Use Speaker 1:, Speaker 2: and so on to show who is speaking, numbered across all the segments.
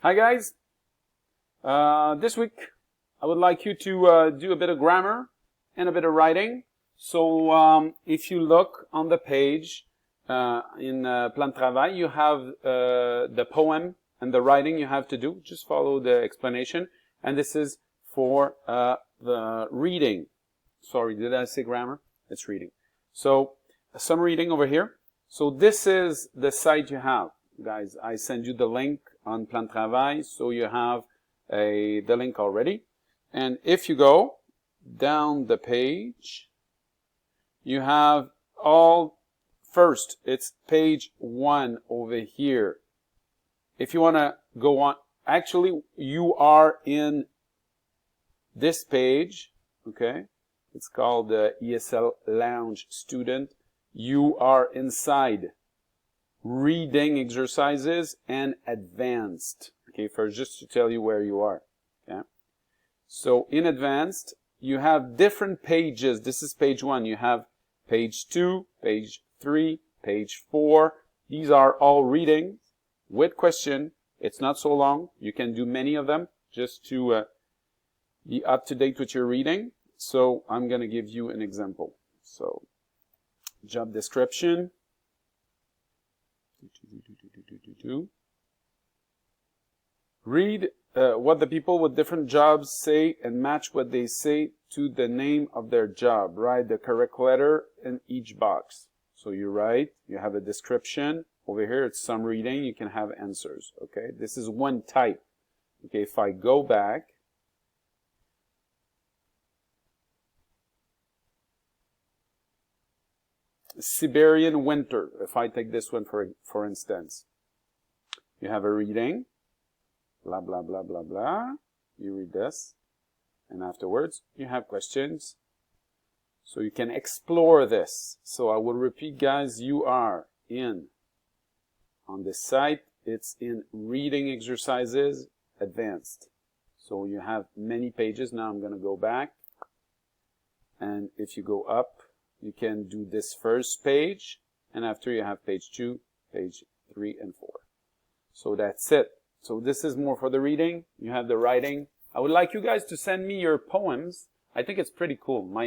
Speaker 1: Hi guys, this week I would like you to do a bit of grammar and a bit of writing. So if you look on the page in Plan de Travail, you have the poem and the writing you have to do. Just follow the explanation. And this is for the reading. Sorry, did I say grammar? It's reading. So some reading over here. So this is the site you have. Guys, I send you the link on Plan de Travail, so you have the link already. And if you go down the page, you have first, it's page 1 over here. If you want to go on, actually, you are in this page, okay? It's called the ESL Lounge Student. You are inside reading exercises and advanced. Okay, first just to tell you where you are. Okay, so in advanced you have different pages. This is page 1. You have page 2, page 3, page 4. These are all reading with question. It's not so long. You can do many of them just to be up to date with your reading. So I'm going to give you an example. So job description. Read what the people with different jobs say and match what they say to the name of their job. Write the correct letter in each box. So you write, you have a description. Over here it's some reading, you can have answers. Okay, this is one type. Okay, if I go back, Siberian winter. If I take this one for instance, you have a reading, blah blah blah blah blah. You read this, and afterwards you have questions, so you can explore this. So I will repeat, guys. You are on this site. It's in reading exercises advanced. So you have many pages. Now I'm going to go back, and if you go up, you can do this first page, and after you have page 2, page 3, and 4. So that's it. So this is more for the reading. You have the writing. I would like you guys to send me your poems. I think it's pretty cool. My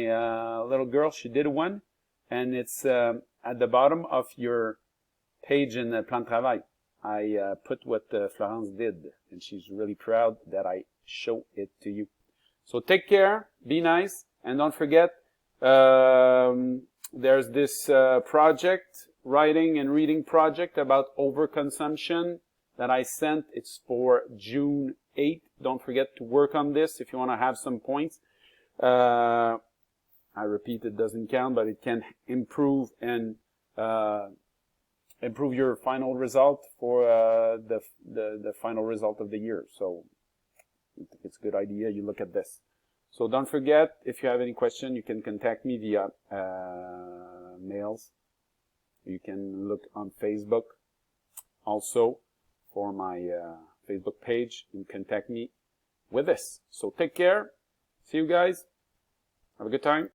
Speaker 1: little girl, she did one, and it's at the bottom of your page in Plan de Travail. I put what Florence did, and she's really proud that I show it to you. So take care, be nice, and don't forget, there's this project, writing and reading project about overconsumption that I sent. It's for June 8th. Don't forget to work on this if you want to have some points. I repeat, it doesn't count, but it can improve and improve your final result for the final result of the year. So I think it's a good idea you look at this. So don't forget, if you have any question, you can contact me via mails. You can look on Facebook. Also, for my Facebook page, you can contact me with this. So take care. See you guys. Have a good time.